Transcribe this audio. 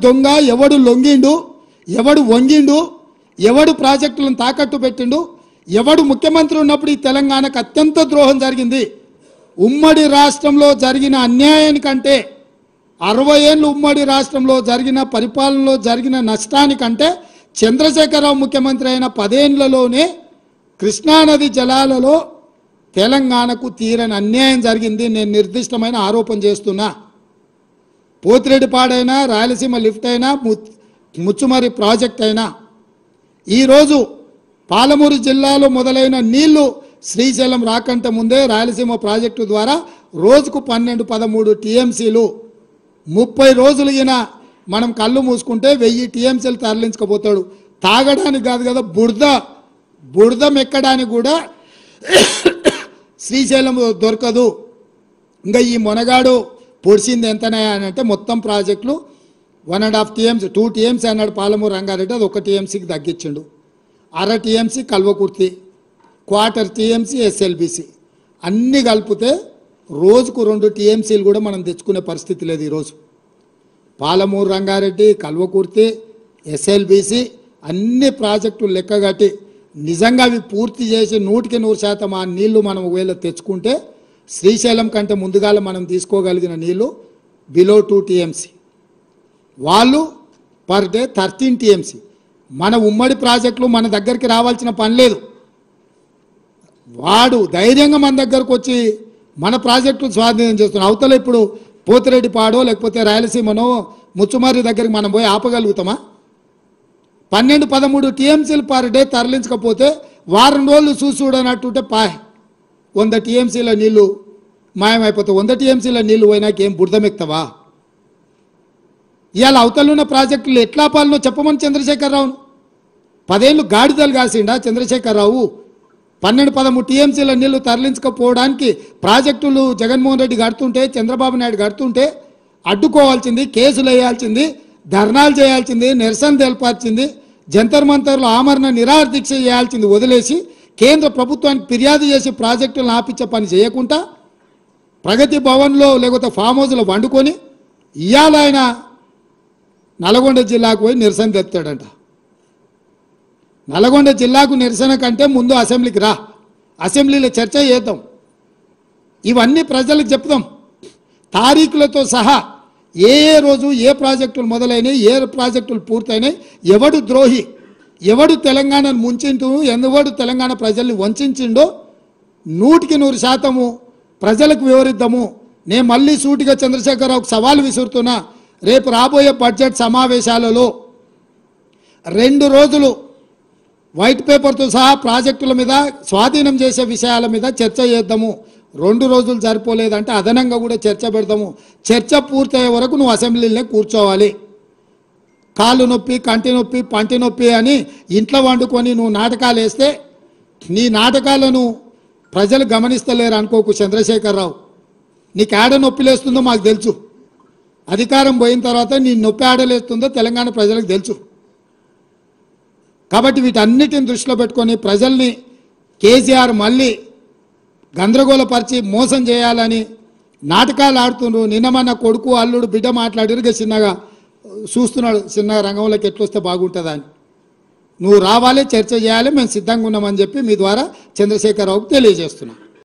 దొంగ ఎవడు లొంగిండు, ఎవడు వంగిండు, ఎవడు ప్రాజెక్టులను తాకట్టు పెట్టిండు, ఎవడు ముఖ్యమంత్రి ఉన్నప్పుడు ఈ తెలంగాణకు అత్యంత ద్రోహం జరిగింది. ఉమ్మడి రాష్ట్రంలో జరిగిన అన్యాయానికంటే 60 ఏళ్ళు ఉమ్మడి రాష్ట్రంలో జరిగిన పరిపాలనలో జరిగిన నష్టానికంటే చంద్రశేఖరరావు ముఖ్యమంత్రి అయిన 10 ఏళ్లలోనే కృష్ణానది జలాలలో తెలంగాణకు తీరని అన్యాయం జరిగింది. నేను నిర్దిష్టమైన ఆరోపణ చేస్తున్నా. పోతిరెడ్డిపాడైనా, రాయలసీమ లిఫ్ట్ అయినా, ముచ్చుమరి ప్రాజెక్ట్ అయినా, ఈరోజు పాలమూరు జిల్లాలో మొదలైన నీళ్లు శ్రీశైలం రాకంటే ముందే రాయలసీమ ప్రాజెక్టు ద్వారా రోజుకు 12-13 టీఎంసీలు 30 రోజులైనా మనం కళ్ళు మూసుకుంటే 1000 టీఎంసీలు తరలించకపోతాడు. తాగడానికి కాదు కదా, బురద మెక్కడానికి కూడా శ్రీశైలం దొరకదు. ఇంకా ఈ మొనగాడు పొడిచింది ఎంతనే అని అంటే మొత్తం ప్రాజెక్టులు 1.5 టీఎంసీ 2 టీఎంసీ అన్నాడు పాలమూరు రంగారెడ్డి, అది 1 టీఎంసీకి తగ్గించిండు. 1/2 టీఎంసీ కల్వకుర్తి, 1/4 టీఎంసీ ఎస్ఎల్బిసి, అన్నీ కలిపితే రోజుకు 2 టీఎంసీలు కూడా మనం తెచ్చుకునే పరిస్థితి లేదు. ఈరోజు పాలమూరు రంగారెడ్డి, కల్వకుర్తి, ఎస్ఎల్బిసి అన్ని ప్రాజెక్టులు లెక్కగట్టి నిజంగా అవి పూర్తి చేసి 100% ఆ నీళ్లు మనం ఒకవేళ తెచ్చుకుంటే శ్రీశైలం కంటే ముందుగాల మనం తీసుకోగలిగిన నీళ్లు బిలో 2 టీఎంసీ, వాళ్ళు పర్ డే 13 టీఎంసీ. మన ఉమ్మడి ప్రాజెక్టులు మన దగ్గరికి రావాల్సిన పని లేదు. వాడు ధైర్యంగా మన దగ్గరకు వచ్చి మన ప్రాజెక్టులు స్వాధీనం చేస్తున్నాం. అవతల ఇప్పుడు పోతిరెడ్డిపాడో లేకపోతే రాయలసీమనో ముచ్చుమారి దగ్గరికి మనం పోయి ఆపగలుగుతామా? 12-13 టీఎంసీలు పర్ డే తరలించకపోతే వారం రోజులు చూడనట్టుంటే 100 టీఎంసీల నీళ్లు మాయమైపోతాయి. 100 టీఎంసీల నీళ్లు పోయినాక ఏం బురదమెక్తావా? ఇవాళ అవతలున్న ప్రాజెక్టులు ఎట్లా పాలనో చెప్పమని చంద్రశేఖరరావును 10 ఏళ్ళు గాడిదలు కాసిండా చంద్రశేఖరరావు? 12-13 టీఎంసీల నీళ్లు తరలించకపోవడానికి ప్రాజెక్టులు జగన్మోహన్ రెడ్డి కడుతుంటే, చంద్రబాబు నాయుడు కడుతుంటే అడ్డుకోవాల్సింది, కేసులు వేయాల్సింది, ధర్నాలు చేయాల్సింది, నిరసన తెలపాల్సింది, జంతర్ మంతర్లు ఆమరణ నిరాహార దీక్ష చేయాల్సింది వదిలేసి కేంద్ర ప్రభుత్వానికి ఫిర్యాదు చేసి ప్రాజెక్టులను ఆపించే పని చేయకుండా ప్రగతి భవన్లో లేకపోతే ఫామ్ హౌస్లో వండుకొని ఇవాళ ఆయన నల్గొండ జిల్లాకు పోయి నిరసన తెస్తాడంట. నల్గొండ జిల్లాకు నిరసన కంటే ముందు అసెంబ్లీకి రా, అసెంబ్లీలో చర్చ చేద్దాం, ఇవన్నీ ప్రజలకు చెప్దాం తారీఖులతో సహా. ఏ రోజు ఏ ప్రాజెక్టులు మొదలైనవి, ఏ ప్రాజెక్టులు పూర్తయినాయి, ఎవడు ద్రోహి, ఎవడు తెలంగాణను ముంచిండు, ఎవడు తెలంగాణ ప్రజల్ని వంచిండో 100% ప్రజలకు వివరిద్దాము. నేను మళ్ళీ సూటిగా చంద్రశేఖరరావుకు సవాల్ విసురుతున్నా. రేపు రాబోయే బడ్జెట్ సమావేశాలలో 2 రోజులు వైట్ పేపర్తో సహా ప్రాజెక్టుల మీద స్వాధీనం చేసే విషయాల మీద చర్చ చేద్దాము. 2 రోజులు సరిపోలేదంటే అదనంగా కూడా చర్చ పెడతాము. చర్చ పూర్తయ్యే వరకు నువ్వు అసెంబ్లీలోనే కూర్చోవాలి. కాళ్ళు నొప్పి, కంటి నొప్పి, పంటి నొప్పి అని ఇంట్లో వండుకొని నువ్వు నాటకాలు వేస్తే నీ నాటకాలను ప్రజలు గమనిస్తలేరు అనుకోకు చంద్రశేఖరరావు. నీకు ఆడ నొప్పి లేస్తుందో మాకు తెలుసు. అధికారం పోయిన తర్వాత నీ నొప్పి ఆడలేస్తుందో తెలంగాణ ప్రజలకు తెలుసు. కాబట్టి వీటన్నిటిని దృష్టిలో పెట్టుకొని ప్రజల్ని కేసీఆర్ మళ్ళీ గందరగోళపరిచి మోసం చేయాలని నాటకాలు ఆడుతుండ్రు. నిన్న మన కొడుకు అల్లుడు బిడ్డ మాట్లాడిరుగా చిన్నగా చూస్తున్నాడు, చిన్న రంగంలోకి ఎట్లొస్తే బాగుంటుందా అని. నువ్వు రావాలి, చర్చ చేయాలి, మేము సిద్ధంగా ఉన్నామని చెప్పి మీ ద్వారా చంద్రశేఖరరావుకు తెలియజేస్తున్నాం.